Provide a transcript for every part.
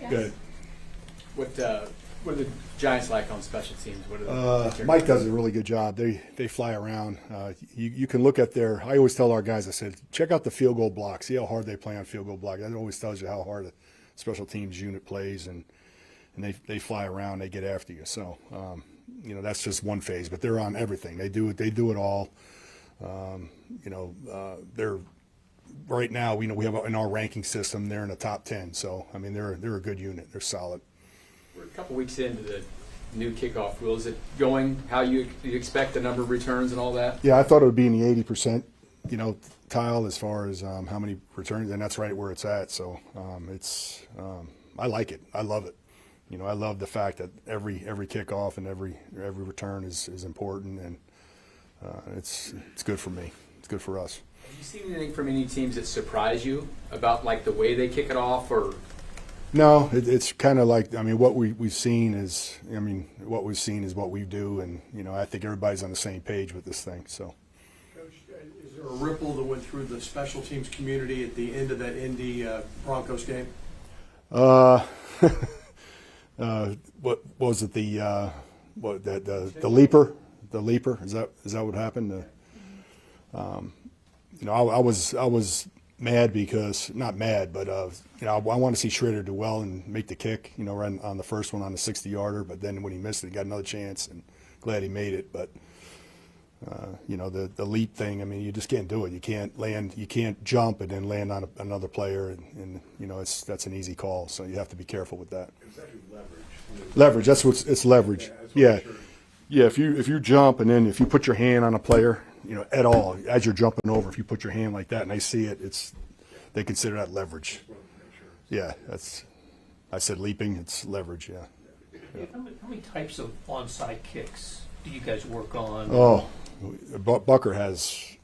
Good. What are the Giants like on special teams? What are the Mike does a really good job. They fly around. You can look at their. I always tell our guys, I said, check out the field goal block. See how hard they play on field goal block. That always tells you how hard a special teams unit plays, and they fly around. They get after you. So that's just one phase, but they're on everything. They do it all. They're right now. We have in our ranking system. They're in the top 10. So I mean, they're a good unit. They're solid. We're a couple weeks into the new kickoff rule. Is it going how you expect the number of returns and all that? Yeah, I thought it would be in the 80%, tile as far as how many returns, and that's right where it's at. So I like it. I love it. I love the fact that every kickoff and every return is important, and it's good for me. It's good for us. Have you seen anything from any teams that surprise you about like the way they kick it off, or? No, it's kind of like, what we've seen is, what we've seen is what we do, and I think everybody's on the same page with this thing. So, Coach, is there a ripple that went through the special teams community at the end of that Indy Broncos game? What was it? The leaper? The leaper? Is that what happened? I was mad because, not mad, but I want to see Schrader do well and make the kick, right on the first one on the 60-yarder. But then when he missed it, he got another chance, and glad he made it. But the leap thing, you just can't do it. You can't jump and then land on another player, and that's an easy call. So you have to be careful with that. It's actually leverage. Leverage. It's leverage. Yeah. Yeah. If you jump and then if you put your hand on a player, at all, as you're jumping over, if you put your hand like that and they see it, they consider that leverage. Yeah, I said leaping, it's leverage, yeah. How many types of onside kicks do you guys work on? Oh, Bucker has,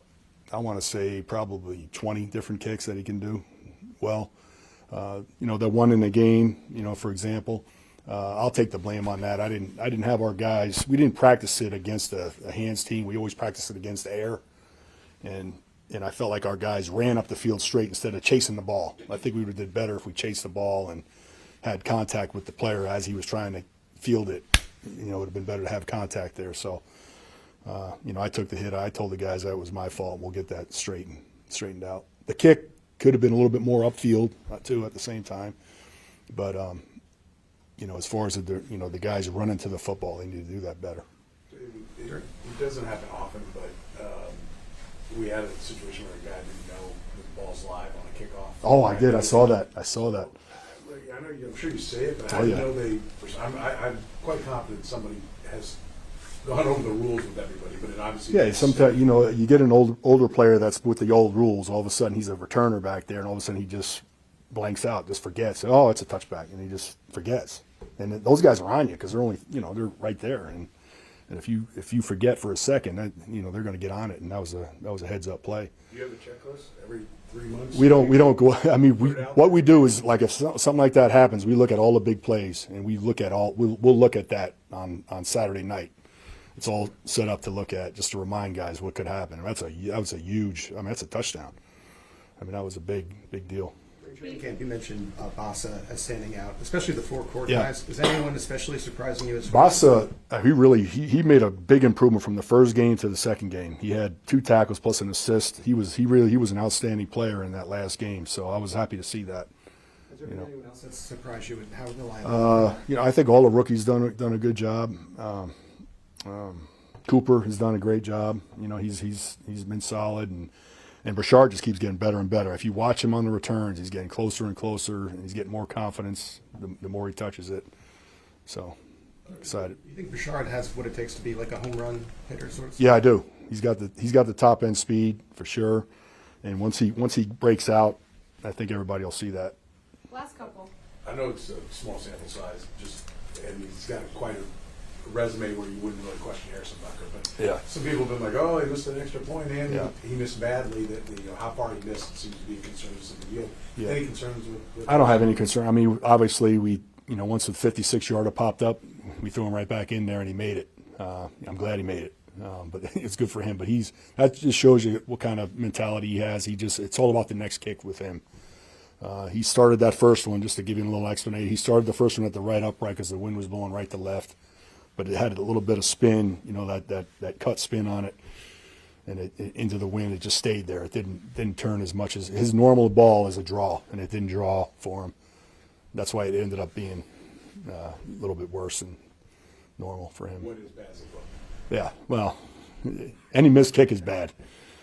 I want to say, probably 20 different kicks that he can do well. The one in the game, for example, I'll take the blame on that. I didn't have our guys. We didn't practice it against a hands team. We always practice it against the air, and I felt like our guys ran up the field straight instead of chasing the ball. I think we would have did better if we chased the ball and had contact with the player as he was trying to field it. It would have been better to have contact there. So, I took the hit. I told the guys that was my fault. We'll get that straightened out. The kick could have been a little bit more upfield too at the same time, but. As far as the guys running to the football, they need to do that better. It doesn't happen often, but we had a situation where a guy didn't know the ball's live on a kickoff. Oh, I did. I saw that. I know. I'm sure you say it, but I know I'm quite confident somebody has gone over the rules with everybody. But it obviously sometimes you get an older player that's with the old rules. All of a sudden, he's a returner back there, and all of a sudden he just blanks out, just forgets. Oh, it's a touchback, and he just forgets. And those guys are on you because they're only, they're right there. And if you forget for a second, they're going to get on it. And that was a heads up play. Do you have a checklist every 3 months? We don't go. What we do is like if something like that happens, we look at all the big plays and we look at we'll look at that on Saturday night. It's all set up to look at just to remind guys what could happen. And that was a huge. That's a touchdown. That was a big deal. Training camp, you mentioned Bassa as standing out, especially the four-court Yeah. guys. Is anyone especially surprising you? As far Bassa, he made a big improvement from the first game to the second game. He had 2 tackles plus an assist. He was an outstanding player in that last game. So I was happy to see that. Has there been anyone else that's surprised you with how reliable? I think all the rookies done a good job. Cooper has done a great job. He's been solid, and Burchard just keeps getting better and better. If you watch him on the returns, he's getting closer and closer, and he's getting more confidence the more he touches it. So, excited. You think Burchard has what it takes to be like a home run hitter, sort of? Yeah, I do. He's got the top end speed for sure, and once he breaks out, I think everybody will see that. Last couple. I know it's a small sample size, and he's got quite a resume where you wouldn't really question Harrison Bucker, but Yeah. some people have been like, "Oh, he missed an extra point, and Yeah. he missed badly." That how far he missed seems to be a concern to some of you. Yeah. Any concerns with? I don't have any concern. Obviously, once the 56-yarder popped up, we threw him right back in there, and he made it. I'm glad he made it, but it's good for him. But that just shows you what kind of mentality he has. It's all about the next kick with him. He started that first one, just to give you a little explanation. He started the first one at the right upright because the wind was blowing right to left, but it had a little bit of spin, that cut spin on it, and it into the wind. It just stayed there. It didn't turn as much as his normal ball is a draw, and it didn't draw for him. That's why it ended up being a little bit worse than normal for him. What is bad as well? Yeah, well, any missed kick is bad,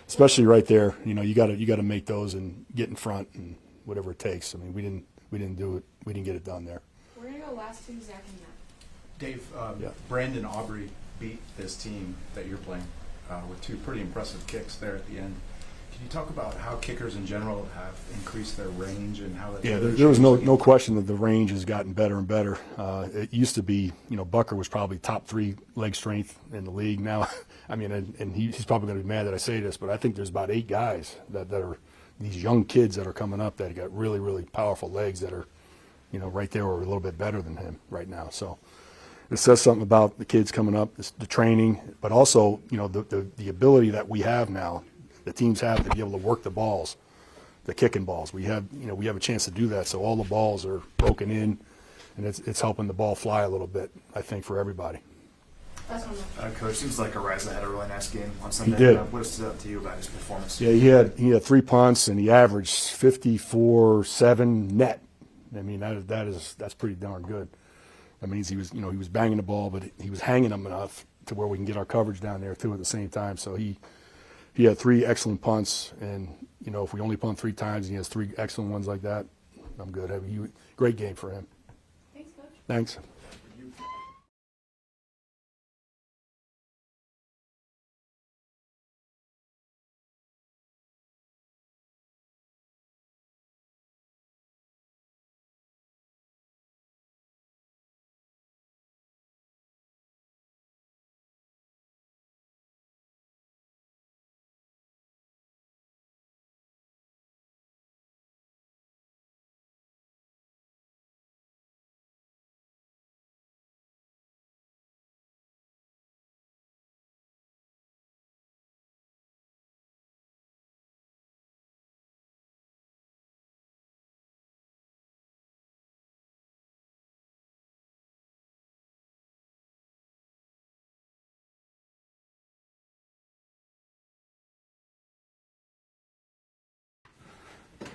especially right there. You got to make those and get in front and whatever it takes. I mean, we didn't do it. We didn't get it done there. We're gonna go last two, Zach and Matt. Dave, Yeah. Brandon Aubrey beat this team that you're playing with 2 pretty impressive kicks there at the end. Can you talk about how kickers in general have increased their range and how that's Yeah, really there was changed? no question that the range has gotten better and better. It used to be, Bucker was probably top 3 leg strength in the league. Now, I mean, and he's probably going to be mad that I say this, but I think there's about 8 guys that are these young kids that are coming up that got really, really powerful legs that are, right there or a little bit better than him right now. So it says something about the kids coming up, the training, but also, the ability that we have now, the teams have to be able to work the balls, the kicking balls. We have a chance to do that. So all the balls are broken in, and it's helping the ball fly a little bit, I think, for everybody. Last one, Matt. Coach, seems like Ariza had a really nice game on Sunday. did. What has stood out to you about his performance? Yeah, he had 3 punts, and he averaged 54-7 net. I mean, that's pretty darn good. That means he was banging the ball, but he was hanging them enough to where we can get our coverage down there too at the same time. So he had 3 excellent punts, and if we only punt 3 times and he has 3 excellent ones like that, I'm good. Great game for him. Thanks, Coach. Thanks.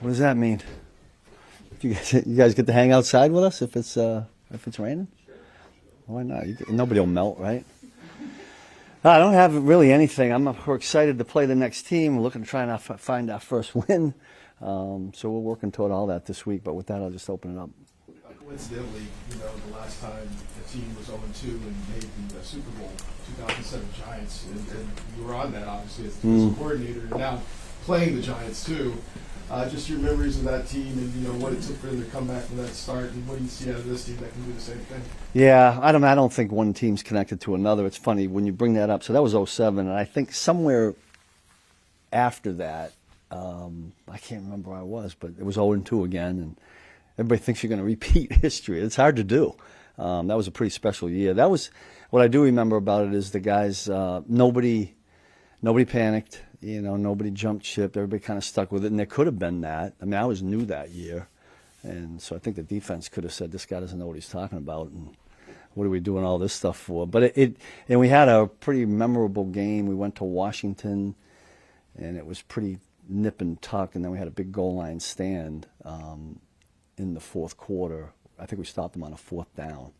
What does that mean? You guys get to hang outside with us if it's raining? Why not? Nobody will melt, right? No, I don't have really anything. We're excited to play the next team. We're looking to try and find our first win. So we're working toward all that this week. But with that, I'll just open it up. Coincidentally, the last time the team was 0-2 and made the Super Bowl, 2007 Giants, and you were on that obviously as defensive coordinator, and now playing the Giants too. Just your memories of that team and what it took for them to come back from that start, and what do you see out of this team that can do the same thing? Yeah, I don't think one team's connected to another. It's funny when you bring that up. So that was 07, and I think somewhere after that, I can't remember where I was, but it was 0-2 again, and everybody thinks you're going to repeat history. It's hard to do. That was a pretty special year. That was what I do remember about it is the guys. Nobody panicked. Nobody jumped ship. Everybody kind of stuck with it, and there could have been that. I mean, I was new that year, and so I think the defense could have said, "This guy doesn't know what he's talking about, and what are we doing all this stuff for?" But and we had a pretty memorable game. We went to Washington, and it was pretty nip and tuck, and then we had a big goal line stand in the fourth quarter. I think we stopped them on a 4th down.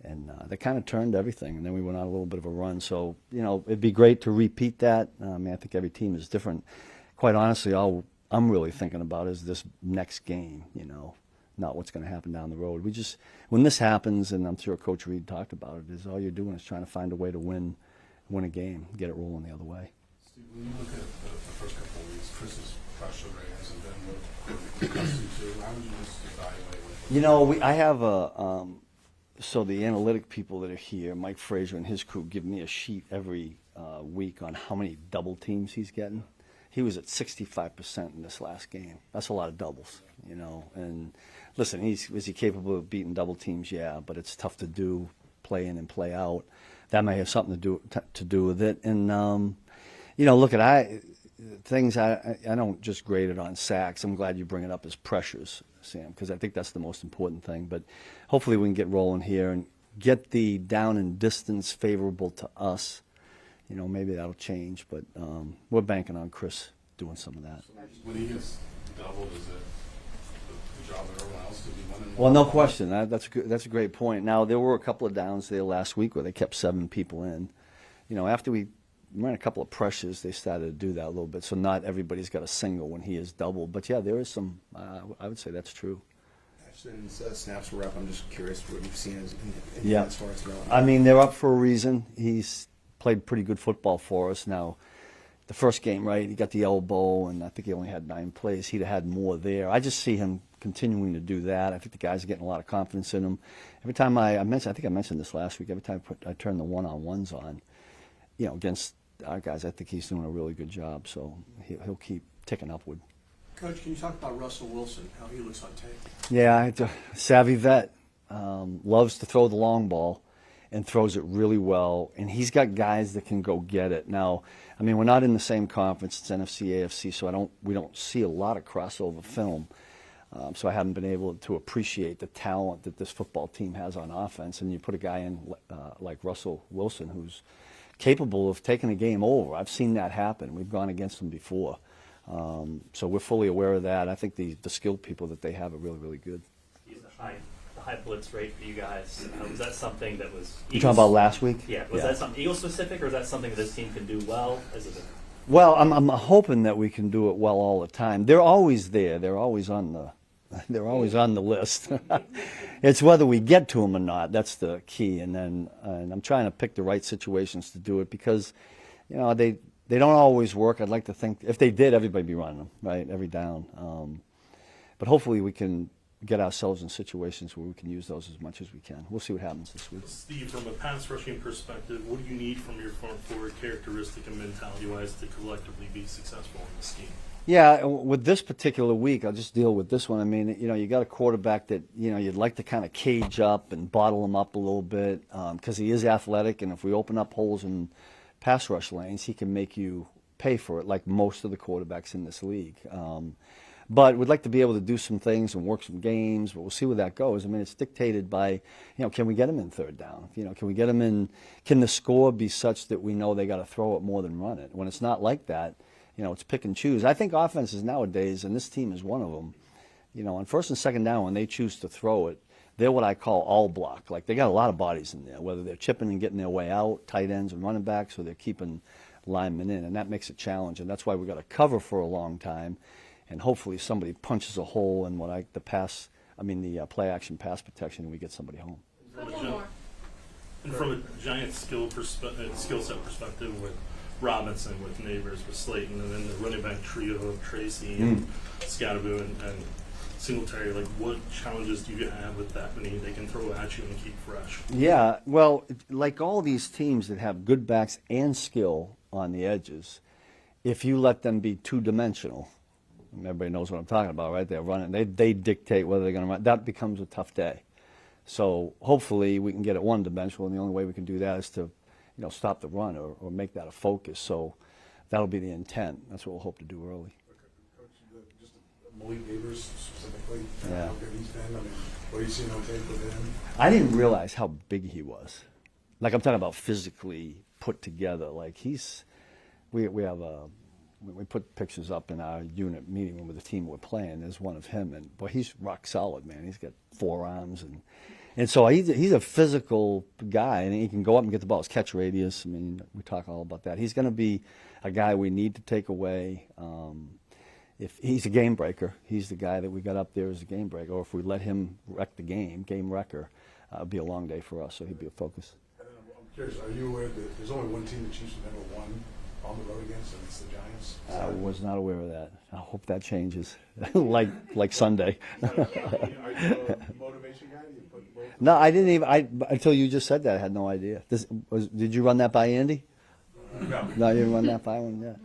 And they kind of turned everything, and then we went on a little bit of a run. So, it'd be great to repeat that. I mean, I think every team is different. Quite honestly, all I'm really thinking about is this next game, not what's going to happen down the road. When this happens, and I'm sure Coach Reed talked about it, is all you're doing is trying to find a way to win a game, get it rolling the other way. Steve, when you look at the first couple of weeks, Chris's pressure ratings and then what custody too, how would you just evaluate? I have so the analytic people that are here, Mike Frazier and his crew, give me a sheet every week on how many double teams he's getting. He was at 65% in this last game. That's a lot of doubles, And listen, is he capable of beating double teams? Yeah, but it's tough to do, play in and play out. That may have something to do with it. And look, things I don't just grade it on sacks. I'm glad you bring it up as pressures, Sam, because I think that's the most important thing. But hopefully we can get rolling here and get the down and distance favorable to us. Maybe that'll change, but we're banking on Chris doing some of that. When he gets doubled, is it the job of everyone else to be winning? Well, no question. That's a great point. Now, there were a couple of downs there last week where they kept 7 people in. After we ran a couple of pressures, they started to do that a little bit. So not everybody's got a single when he is doubled. But, yeah, there is some, I would say that's true. Since snaps were up, I'm just curious what you've seen Yeah. as far as development. I mean, they're up for a reason. He's played pretty good football for us. Now, the first game, right, he got the elbow, and I think he only had 9 plays. He'd have had more there. I just see him continuing to do that. I think the guys are getting a lot of confidence in him. Every time I think I mentioned this last week, every time I turn the one-on-ones on, against our guys, I think he's doing a really good job. So he'll keep ticking upward. Coach, can you talk about Russell Wilson, how he looks on tape? Yeah, savvy vet, loves to throw the long ball and throws it really well. And he's got guys that can go get it. Now, I mean, we're not in the same conference. It's NFC, AFC, so we don't see a lot of crossover film. So I haven't been able to appreciate the talent that this football team has on offense. And you put a guy in like Russell Wilson, who's capable of taking a game over. I've seen that happen. We've gone against them before. So we're fully aware of that. I think the skilled people that they have are really, really good. Use the high blitz rate for you guys. Was that something that was You talking about last week? Yeah. Was that something Eagle specific, or is that something that this team can do well? Well, I'm hoping that we can do it well all the time. They're always there. They're always on the list. It's whether we get to them or not. That's the key. And I'm trying to pick the right situations to do it because, they don't always work. I'd like to think if they did, everybody'd be running them, right, every down. But hopefully we can get ourselves in situations where we can use those as much as we can. We'll see what happens this week. Steve, from a pass rushing perspective, what do you need from your front four characteristic and mentality-wise to collectively be successful in this scheme? Yeah, with this particular week, I'll just deal with this one. I mean, you got a quarterback that, you'd like to kind of cage up and bottle him up a little bit because he is athletic, and if we open up holes in pass rush lanes, he can make you pay for it like most of the quarterbacks in this league. But we'd like to be able to do some things and work some games, but we'll see where that goes. I mean, it's dictated by, can we get him in third down? Can we get him in, can the score be such that we know they got to throw it more than run it? When it's not like that, it's pick and choose. I think offenses nowadays, and this team is one of them, on first and second down, when they choose to throw it, they're what I call all block. Like, they got a lot of bodies in there, whether they're chipping and getting their way out, tight ends and running backs, or they're keeping linemen in, and that makes it challenging. That's why we got to cover for a long time, and hopefully somebody punches a hole in the play action pass protection, and we get somebody home. And from a Giant skill set perspective with Robinson, with Neighbors, with Slayton, and then the running back trio of Tracy and Scatterbo and Singletary, what challenges do you have with that when they can throw at you and keep fresh? Yeah, well, like all these teams that have good backs and skill on the edges, if you let them be two-dimensional, everybody knows what I'm talking about, right? They're running. They dictate whether they're going to run. That becomes a tough day. So hopefully we can get it one-dimensional, and the only way we can do that is to, stop the run or make that a focus. So that'll be the intent. That's what we'll hope to do early. Coach, just Malik Neighbors specifically, Yeah. how good he's been. I mean, what are you seeing on tape with him? I didn't realize how big he was. Like, I'm talking about physically put together. Like, we put pictures up in our unit meeting room with the team we're playing. There's one of him, and boy, he's rock solid, man. He's got forearms, and so he's a physical guy, and he can go up and get the ball. His catch radius, I mean, we talk all about that. He's going to be a guy we need to take away. If he's a game breaker, he's the guy that we got up there as a game breaker. Or if we let him wreck the game wrecker, it'll be a long day for us. So he'd be a focus. And I'm curious, are you aware that there's only one team the Chiefs have ever won on the road against, and it's the Giants? I was not aware of that. I hope that changes, like Sunday. Are you a motivation guy? Do you put both? No, I didn't even. Until you just said that, I had no idea. Did you run that by Andy? No. No, you didn't run that by one yet.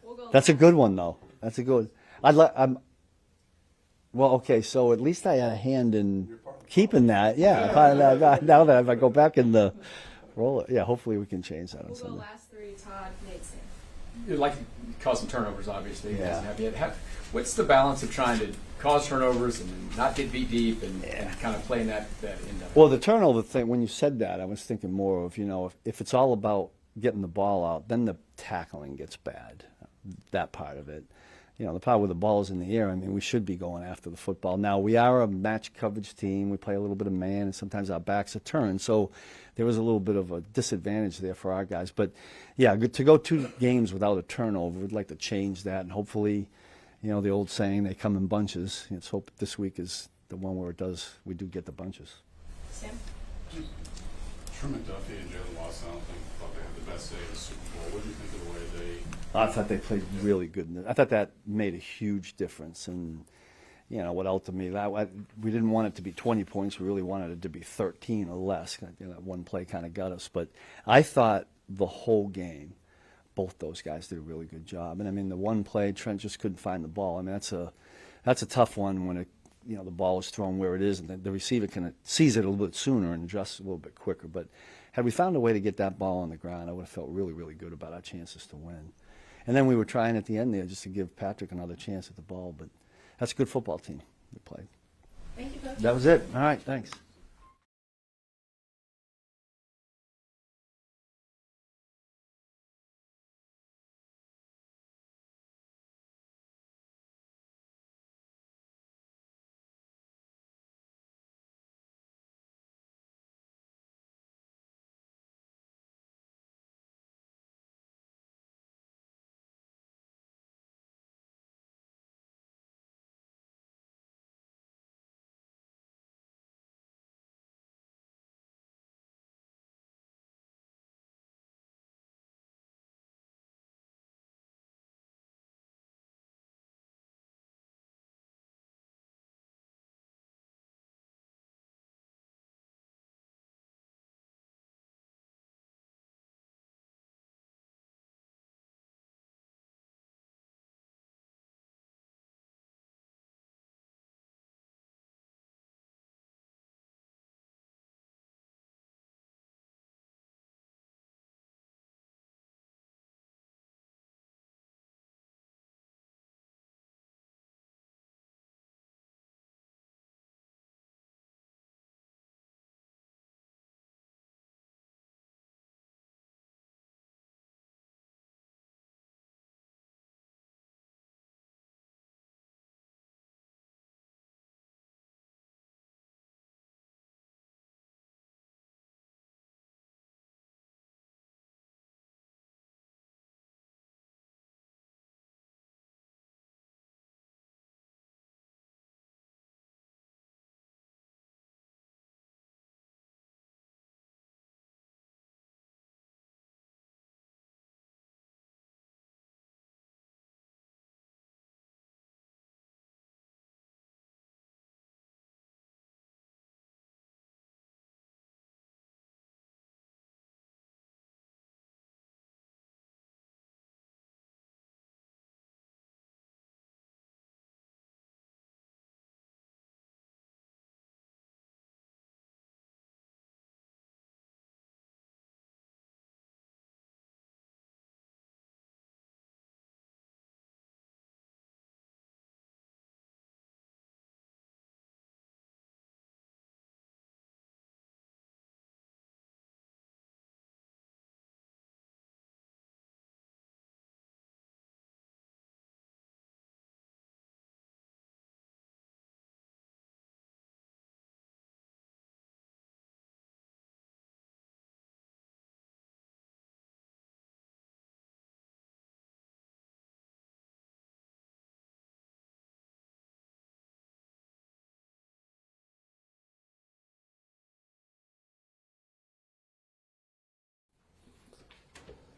We'll go That's a good one, though. That's a good. Well, okay. So at least I had a hand in keeping that. Yeah. Now that if I go back in the roller, yeah. Hopefully we can change that on We'll go Sunday. last 3, Todd, Nate, Sam. you'd like to cause some turnovers, obviously. You guys Yeah. have yet. What's the balance of trying to cause turnovers and not get beat deep and kind of playing that into? Well, the turnover thing, when you said that, I was thinking more of, if it's all about getting the ball out, then the tackling gets bad, that part of it. The part where the ball is in the air, I mean, we should be going after the football. Now, we are a match coverage team. We play a little bit of man, and sometimes our backs are turned. So there was a little bit of a disadvantage there for our guys. But, yeah, to go 2 games without a turnover, we'd like to change that. And hopefully, the old saying, they come in bunches. Let's hope this week is the one where we do get the bunches. Sam? Truman Duffy and Jalen Watson, I don't think thought they had the best day of the Super Bowl. What do you think of the way they... I thought they played really good. I thought that made a huge difference. And, what ultimately, we didn't want it to be 20 points. We really wanted it to be 13 or less. That one play kind of got us. But I thought the whole game, both those guys did a really good job. And, I mean, the one play, Trent just couldn't find the ball. I mean, that's a tough one when the ball is thrown where it is, and the receiver sees it a little bit sooner and adjusts a little bit quicker. But had we found a way to get that ball on the ground, I would have felt really, really good about our chances to win. And then we were trying at the end there just to give Patrick another chance at the ball. But that's a good football team we played. Thank you, Coach. That was it. All right, thanks.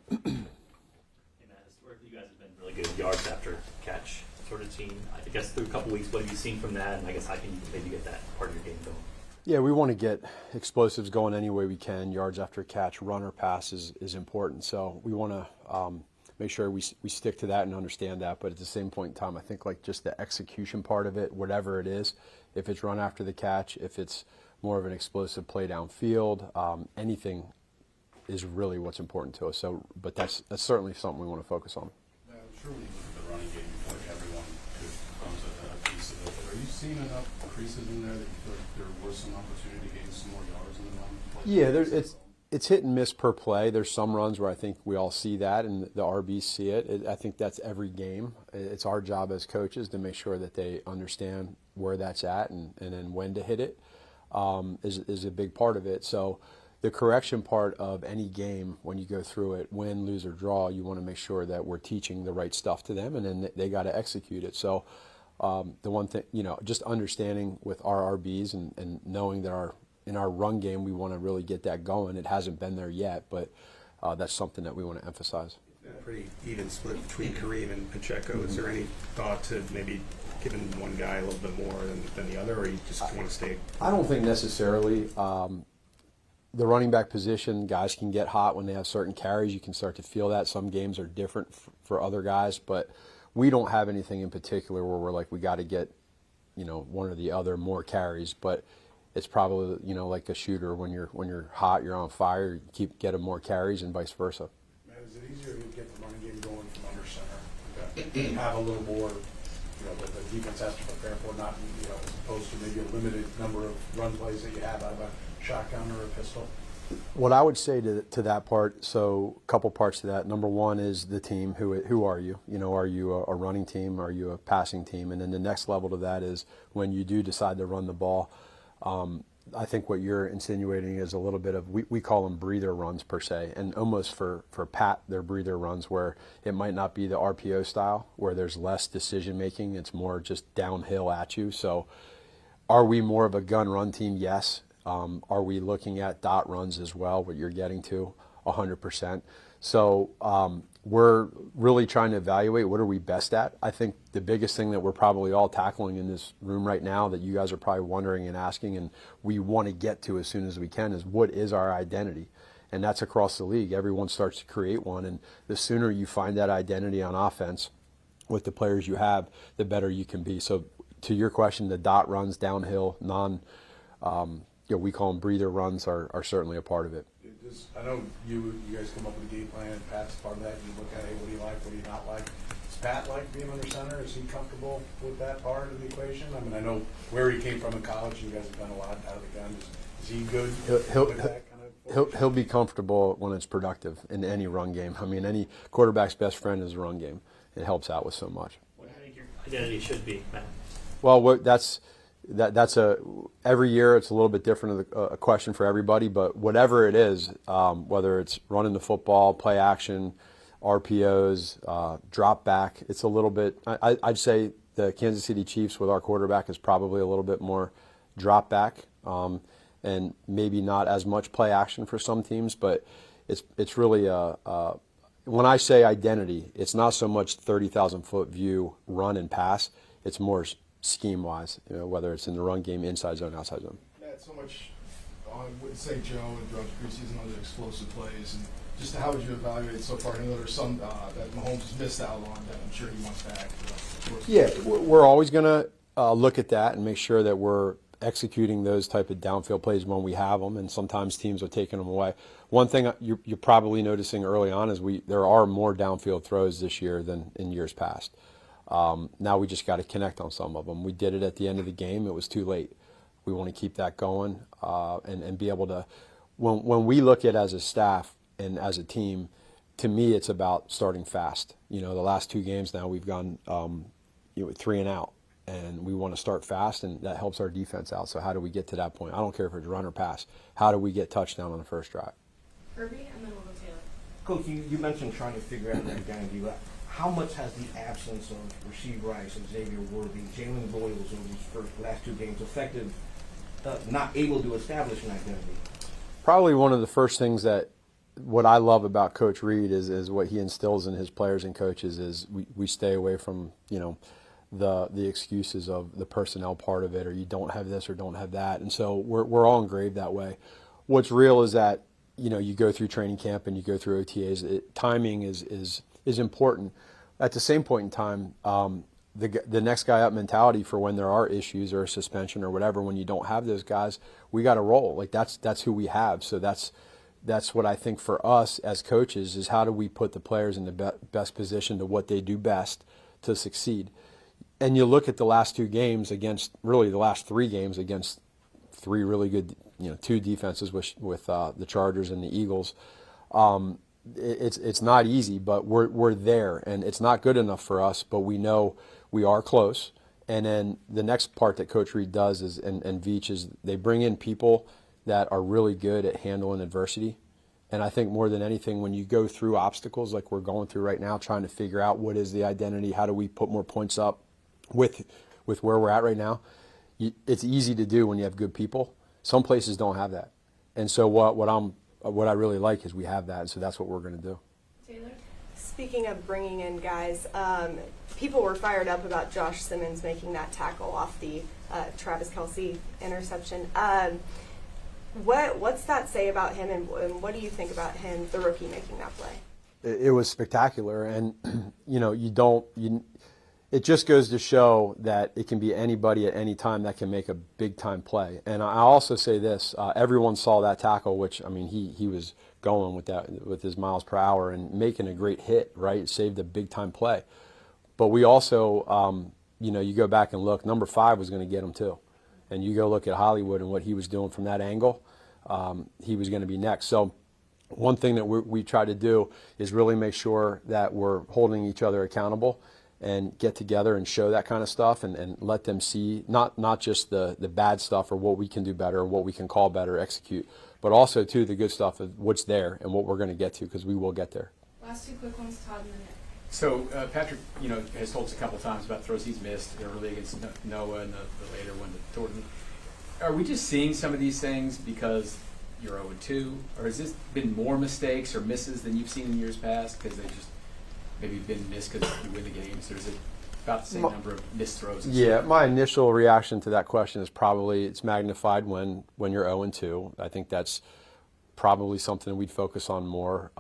Hey man, historically you guys have been really good yards after catch sort of team. I guess through a couple weeks, what have you seen from that? And I guess how can you maybe get that part of your game going? Yeah, we want to get explosives going any way we can. Yards after catch, run or pass is important. So we want to make sure we stick to that and understand that. But at the same point in time, I think like just the execution part of it, whatever it is, if it's run after the catch, if it's more of an explosive play downfield, anything is really what's important to us. So, but that's certainly something we want to focus on. I'm sure when you look at the running game, you feel like everyone comes a piece of it. But are you seeing enough creases in there that you feel like there was some opportunity to gain some more yards in the run? Yeah, it's hit and miss per play. There's some runs where I think we all see that, and the RBs see it. I think that's every game. It's our job as coaches to make sure that they understand where that's at and then when to hit it is a big part of it. So the correction part of any game, when you go through it, win, lose, or draw, you want to make sure that we're teaching the right stuff to them, and then they got to execute it. So the one thing, just understanding with our RBs and knowing that in our run game, we want to really get that going. It hasn't been there yet, but that's something that we want to emphasize. Pretty even split between Kareem and Pacheco. Is there any thought to maybe giving one guy a little bit more than the other, or you just want to stay? I don't think necessarily. The running back position, guys can get hot when they have certain carries. You can start to feel that. Some games are different for other guys, but we don't have anything in particular where we're like, we got to get, one or the other more carries. But it's probably, like a shooter, when you're hot, you're on fire, you get them more carries and vice versa. Matt, is it easier to get the running game going from under center? Okay. Have a little more, that the defense has to prepare for, not, as opposed to maybe a limited number of run plays that you have out of a shotgun or a pistol? What I would say to that part, so a couple parts to that. Number one is the team. Who are you? Are you a running team? Are you a passing team? And then the next level to that is when you do decide to run the ball. I think what you're insinuating is a little bit of, we call them breather runs per se, and almost for Pat, they're breather runs where it might not be the RPO style, where there's less decision making. It's more just downhill at you. So are we more of a gun run team? Yes. Are we looking at dot runs as well, what you're getting to? 100%. So we're really trying to evaluate what are we best at. I think the biggest thing that we're probably all tackling in this room right now that you guys are probably wondering and asking, and we want to get to as soon as we can, is what is our identity? And that's across the league. Everyone starts to create one, and the sooner you find that identity on offense with the players you have, the better you can be. So to your question, the dot runs, downhill, we call them breather runs, are certainly a part of it. I know you guys come up with a game plan. Pat's part of that. You look at, hey, what do you like? What do you not like? Does Pat like being under center? Is he comfortable with that part of the equation? I mean, I know where he came from in college. You guys have done a lot out of the gun. Is he good with that kind of? He'll be comfortable when it's productive in any run game. I mean, any quarterback's best friend is a run game. It helps out with so much. What do you think your identity should be, Matt? Well, that's every year it's a little bit different of a question for everybody, but whatever it is, whether it's running the football, play action, RPOs, drop back, it's a little bit, I'd say the Kansas City Chiefs with our quarterback is probably a little bit more drop back, and maybe not as much play action for some teams, but it's really when I say identity, it's not so much 30,000 foot view run and pass, it's more scheme-wise, whether it's in the run game, inside zone, outside zone. Matt, so much on what St. Joe and throughout the preseason on the explosive plays, and just how would you evaluate so far? I know there's some that Mahomes has missed out on that I'm sure he wants back. Yeah, we're always going to look at that and make sure that we're executing those type of downfield plays when we have them, and sometimes teams are taking them away. One thing you're probably noticing early on is there are more downfield throws this year than in years past. Now we just got to connect on some of them. We did it at the end of the game. It was too late. We want to keep that going and be able to, when we look at as a staff and as a team, to me it's about starting fast. The last two games now we've gone 3 and out, and we want to start fast, and that helps our defense out. So how do we get to that point? I don't care if it's run or pass. How do we get touchdown on the first drive? Herbie, and then we'll go Taylor. Coach, you mentioned trying to figure out that identity. How much has the absence of Rasheed Rice and Xavier Worthy, Jalen Boyles in these last 2 games affected not able to establish an identity? Probably one of the first things that what I love about Coach Reed is what he instills in his players and coaches is we stay away from the excuses of the personnel part of it, or you don't have this or don't have that, and so we're all engraved that way. What's real is that you go through training camp and you go through OTAs. Timing is important. At the same point in time, the next guy up mentality for when there are issues or a suspension or whatever, when you don't have those guys, we got to roll. Like that's who we have. So that's what I think for us as coaches is how do we put the players in the best position to what they do best to succeed. And you look at the last 2 games against, really the last 3 games against 3 really good, 2 defenses with the Chargers and the Eagles. It's not easy, but we're there, and it's not good enough for us, but we know we are close. And then the next part that Coach Reed does is, and Veach, is they bring in people that are really good at handling adversity. And I think more than anything, when you go through obstacles like we're going through right now, trying to figure out what is the identity, how do we put more points up with where we're at right now, it's easy to do when you have good people. Some places don't have that. And so what I really like is we have that, and so that's what we're going to do. Taylor? Speaking of bringing in guys, people were fired up about Josh Simmons making that tackle off the Travis Kelce interception. What's that say about him, and what do you think about him, the rookie, making that play? It was spectacular, and it just goes to show that it can be anybody at any time that can make a big time play. And I also say this: everyone saw that tackle, which he was going with his miles per hour and making a great hit, right? It saved a big time play. But we also, you go back and look, number 5 was going to get him too. And you go look at Hollywood and what he was doing from that angle, he was going to be next. So one thing that we try to do is really make sure that we're holding each other accountable and get together and show that kind of stuff and let them see not just the bad stuff or what we can do better or what we can call better, execute, but also too the good stuff of what's there and what we're going to get to, because we will get there. Last 2 quick ones, Todd and then Nick. So Patrick, has told us a couple times about throws he's missed early against Noah and the later one to Thornton. Are we just seeing some of these things because you're 0-2, or has this been more mistakes or misses than you've seen in years past because they just maybe been missed because you win the games? Or is it about the same number of missed throws? Yeah, my initial reaction to that question is probably it's magnified when you're 0-2. I think that's probably something we'd focus on more.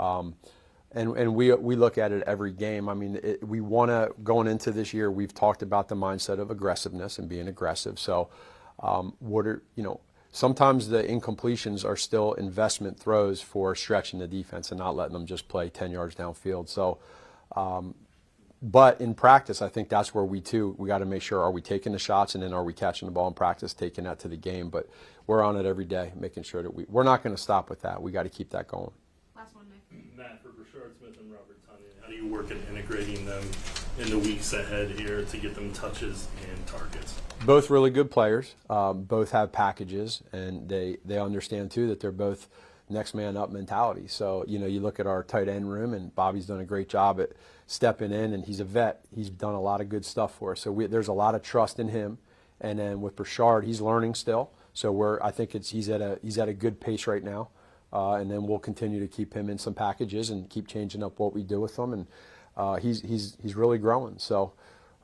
And we look at it every game. I mean, we want to, going into this year, we've talked about the mindset of aggressiveness and being aggressive. So sometimes the incompletions are still investment throws for stretching the defense and not letting them just play 10 yards downfield. So, but in practice, I think that's where we got to make sure, are we taking the shots, and then are we catching the ball in practice, taking that to the game? But we're on it every day, making sure that we're not going to stop with that. We got to keep that going. Last one, Nick. Matt, for Brashard Smith and Robert Tonyan, how do you work at integrating them in the weeks ahead here to get them touches and targets? Both really good players. Both have packages, and they understand too that they're both next man up mentality. So you look at our tight end room, and Bobby's done a great job at stepping in, and he's a vet. He's done a lot of good stuff for us. So there's a lot of trust in him. And then with Brashard, he's learning still. So I think he's at a good pace right now. And then we'll continue to keep him in some packages and keep changing up what we do with him. And he's really growing. So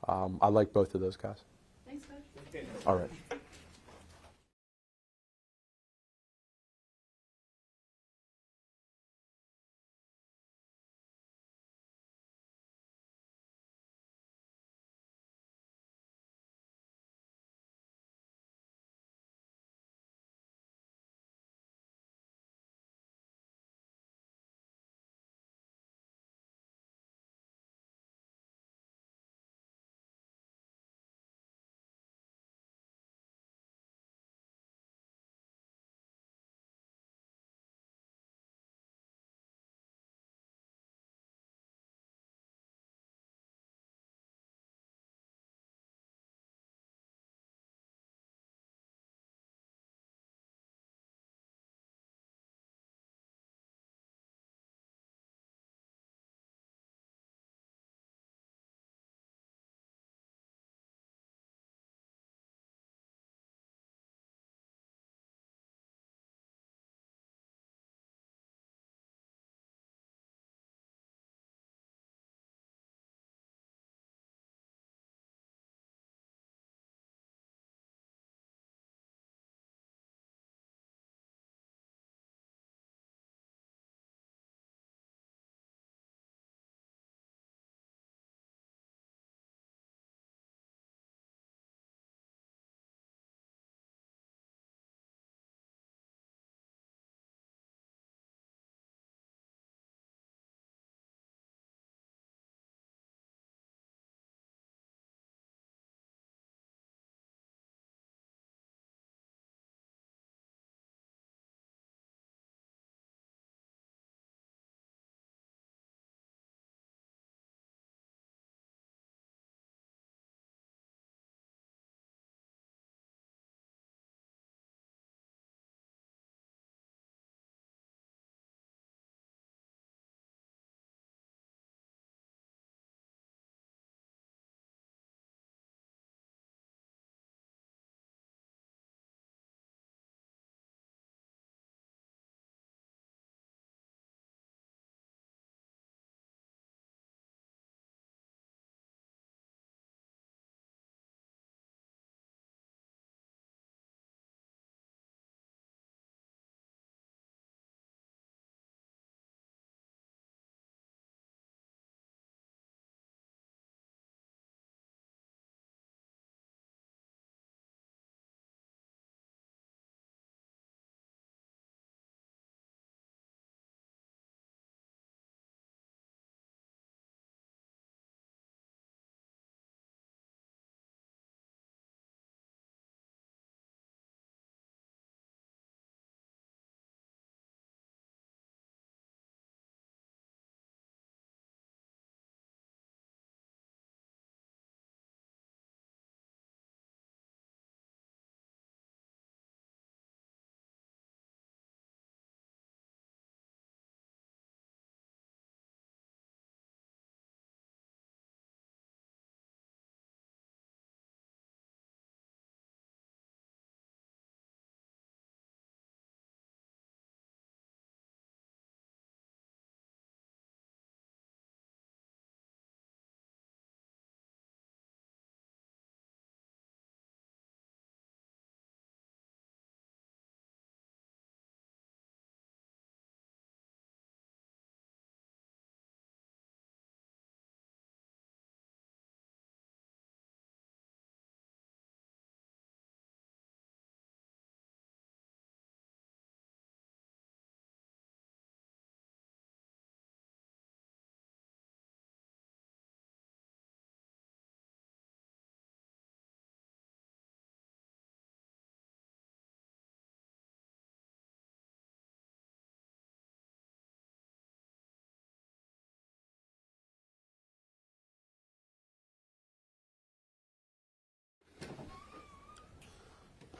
I like both of those guys. Thanks, Coach. All right.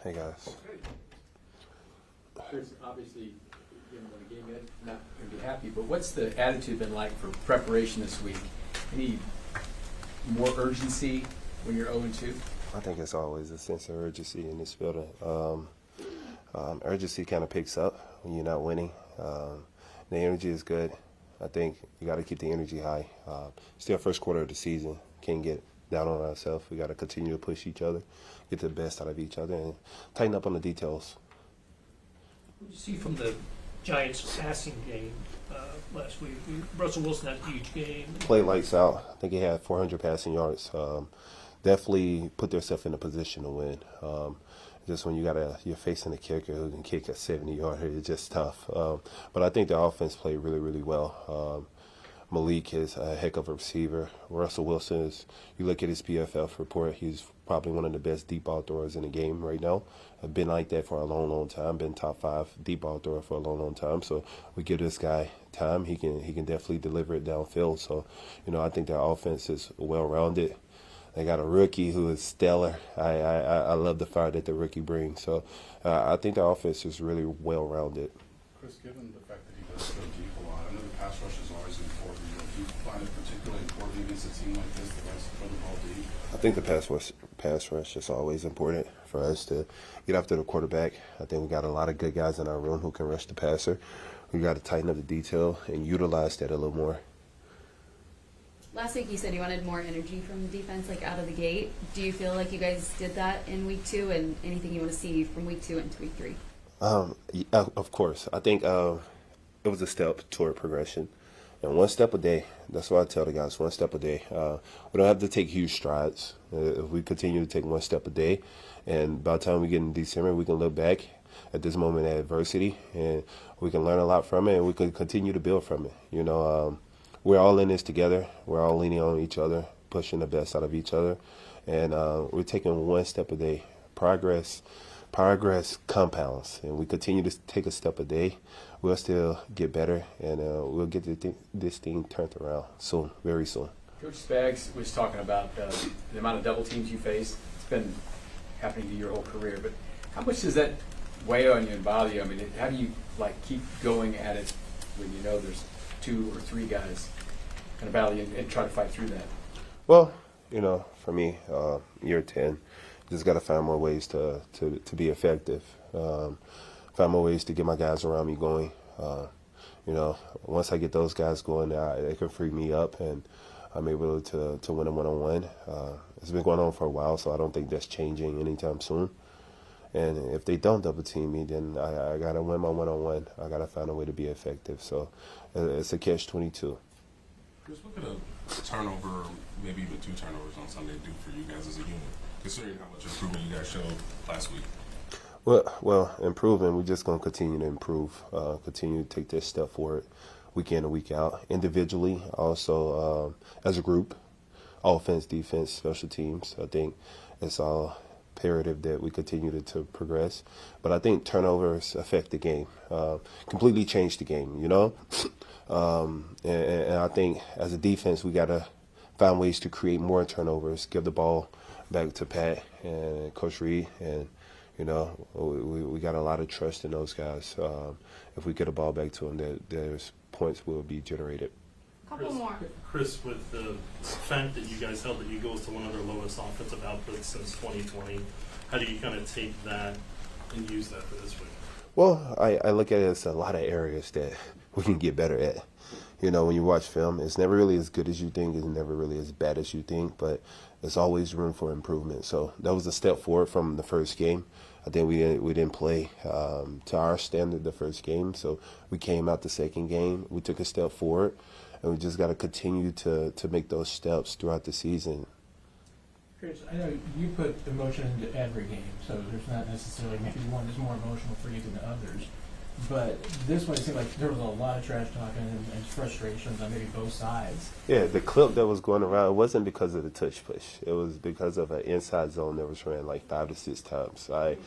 Hey guys. Chris, obviously, you know, when a game is not going to be happy, but what's the attitude been like for preparation this week? Any more urgency when you're 0-2? I think it's always a sense of urgency in this building. Urgency kind of picks up when you're not winning. The energy is good. I think you got to keep the energy high. Still first quarter of the season. Can't get down on ourselves. We got to continue to push each other, get the best out of each other, and tighten up on the details. What did you see from the Giants passing game last week? Russell Wilson had a huge game. Played lights out. I think he had 400 passing yards. Definitely put themselves in a position to win. Just when you're facing a kicker who can kick a 70-yarder, it's just tough. But I think the offense played really, really well. Malik is a heck of a receiver. Russell Wilson is, you look at his PFF report, he's probably one of the best deep ball throwers in the game right now. I've been like that for a long, long time. Been top 5 deep ball thrower for a long, long time. So we give this guy time. He can definitely deliver it downfield. So, I think their offense is well-rounded. They got a rookie who is stellar. I love the fire that the rookie brings. So I think the offense is really well-rounded. Chris, given the fact that he does go deep a lot, I know the pass rush is always important. Do you find it particularly important against a team like this that likes to throw the ball deep? I think the pass rush is always important for us to get after the quarterback. I think we got a lot of good guys in our room who can rush the passer. We got to tighten up the detail and utilize that a little more. Last week you said you wanted more energy from the defense, like out of the gate. Do you feel like you guys did that in week 2, and anything you want to see from week 2 into week 3? Yeah, of course. I think it was a step toward progression. And one step a day. That's what I tell the guys, one step a day. We don't have to take huge strides. If we continue to take one step a day, and by the time we get in December, we can look back at this moment of adversity, and we can learn a lot from it, and we can continue to build from it. We're all in this together. We're all leaning on each other, pushing the best out of each other, and we're taking one step a day. Progress compounds, and we continue to take a step a day. We'll still get better, and we'll get this thing turned around soon, very soon. Coach Spags was talking about the amount of double teams you face. It's been happening to your whole career, but how much does that weigh on you and bother you? I mean, how do you keep going at it when you know there's 2 or 3 guys kind of battle you and try to fight through that? Well, for me, year 10, just got to find more ways to be effective. Find more ways to get my guys around me going. Once I get those guys going, it can free me up, and I'm able to win a one-on-one. It's been going on for a while, so I don't think that's changing anytime soon. And if they don't double team me, then I got to win my one-on-one. I got to find a way to be effective. So it's a catch-22. Chris, what could a turnover, maybe even 2 turnovers on Sunday do for you guys as a unit, considering how much improvement you guys showed last week? Well, improving, we're just going to continue to improve, continue to take this step forward week in and week out. Individually, also as a group, offense, defense, special teams. I think it's all imperative that we continue to progress. But I think turnovers affect the game, completely change the game, And I think as a defense, we got to find ways to create more turnovers, give the ball back to Pat and Coach Reed, and we got a lot of trust in those guys. If we get the ball back to them, there's points will be generated. Couple more. Chris, with the fact that you guys held the Eagles to one of their lowest offensive outputs since 2020, how do you kind of take that and use that for this week? Well, I look at it as a lot of areas that we can get better at. When you watch film, it's never really as good as you think. It's never really as bad as you think, but there's always room for improvement. So that was a step forward from the first game. I think we didn't play to our standard the first game, so we came out the second game. We took a step forward, and we just got to continue to make those steps throughout the season. Chris, I know you put emotion into every game, so there's not necessarily maybe one is more emotional for you than others. But this one, it seemed like there was a lot of trash talking and frustrations on maybe both sides. Yeah, the clip that was going around, it wasn't because of the touch push. It was because of an inside zone that was ran like 5 to 6 times. I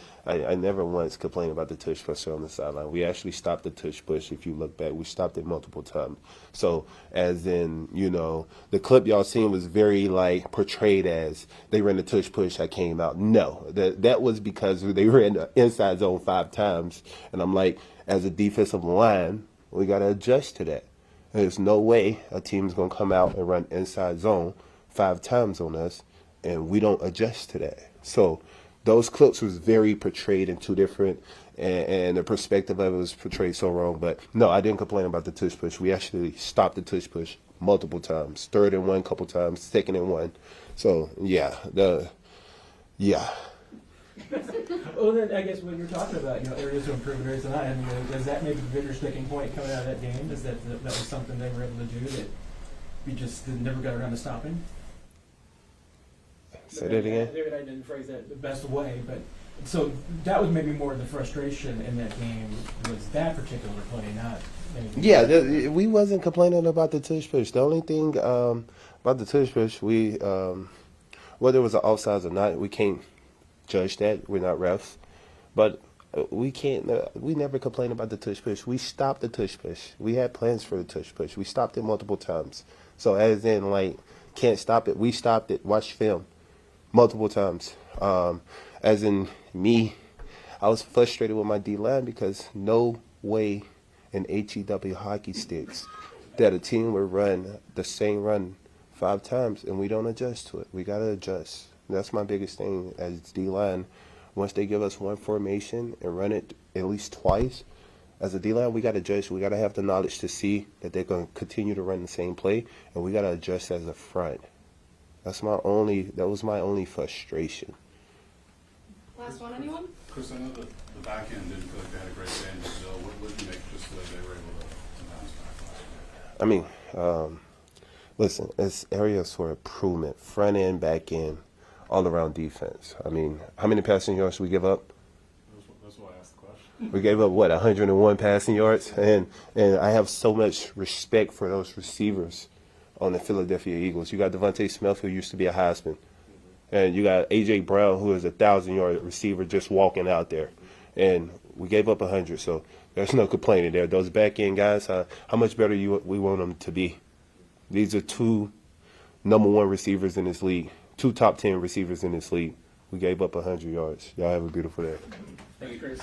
never once complained about the touch push on the sideline. We actually stopped the touch push. If you look back, we stopped it multiple times. So, as in, you know, the clip y'all seen was very like portrayed as they ran the touch push, I came out. No, that was because they ran the inside zone 5 times. And I'm like, as a defensive line, we got to adjust to that. There's no way a team's going to come out and run inside zone 5 times on us, and we don't adjust to that. So those clips was very portrayed in 2 different, and the perspective of it was portrayed so wrong. But no, I didn't complain about the tush push. We actually stopped the tush push multiple times. 3rd and 1 couple times, 2nd and 1. So yeah, Well, then I guess when you're talking about, you know, areas to improve and areas to not, I mean, is that maybe the bigger sticking point coming out of that game? Is that was something they were able to do that we just never got around to stopping? Say that again? Maybe I didn't phrase that the best way, but so that was maybe more of the frustration in that game was that particular play, not anything. Yeah, we wasn't complaining about the tush push. The only thing about the tush push, whether it was an offsides or not, we can't judge that. We're not refs, but we can't. We never complain about the tush push. We stopped the tush push. We had plans for the tush push. We stopped it multiple times. So as in, like, can't stop it. We stopped it. Watch film multiple times. As in me, I was frustrated with my D line because no way in HEW hockey sticks that a team would run the same run 5 times and we don't adjust to it. We gotta adjust. That's my biggest thing as D-line. Once they give us one formation and run it at least twice, as a D-line, we got to adjust. We got to have the knowledge to see that they're going to continue to run the same play, and we got to adjust as a front. That was my only frustration. Last one, anyone? Chris, I know that the back end didn't feel like they had a great day in Brazil. What did you make just so that they were able to bounce back last week? I mean, listen, it's areas for improvement, front end, back end, all around defense. I mean, how many passing yards we give up? That's why I asked the question. We gave up, 101 passing yards? And I have so much respect for those receivers on the Philadelphia Eagles. You got Devontae Smith, who used to be a Heisman. And you got A.J. Brown, who is a 1,000-yard receiver just walking out there. And we gave up 100, so there's no complaining there. Those back-end guys, how much better we want them to be? These are 2 number 1 receivers in this league. 2 top 10 receivers in this league. We gave up 100 yards. Y'all have a beautiful day. Thank you, Chris.